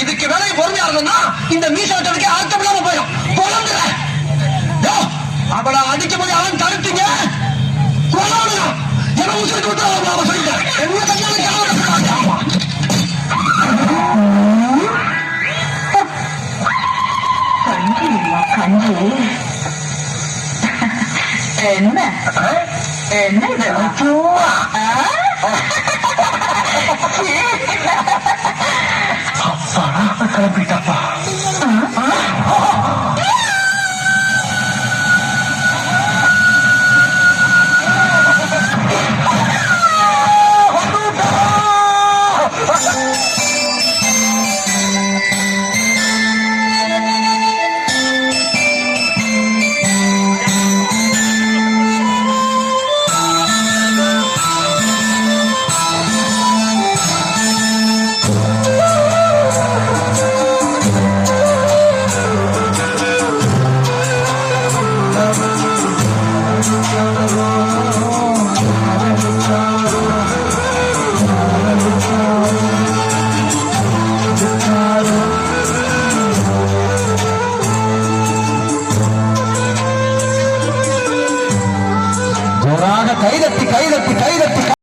இதுக்கு வேலையை பொறுமையா இருந்தோம்னா இந்த மீசோட்டனுக்கு அர்த்தம் இல்லாம போயிடும். அவளை அடிக்க போய் அவன் தடுத்தீங்க கொல்லணும். என்ன உசுருக்கு விட்டு சொல்லிட்டேன். என்ன என்ன என்ன கிளம்பிட்டா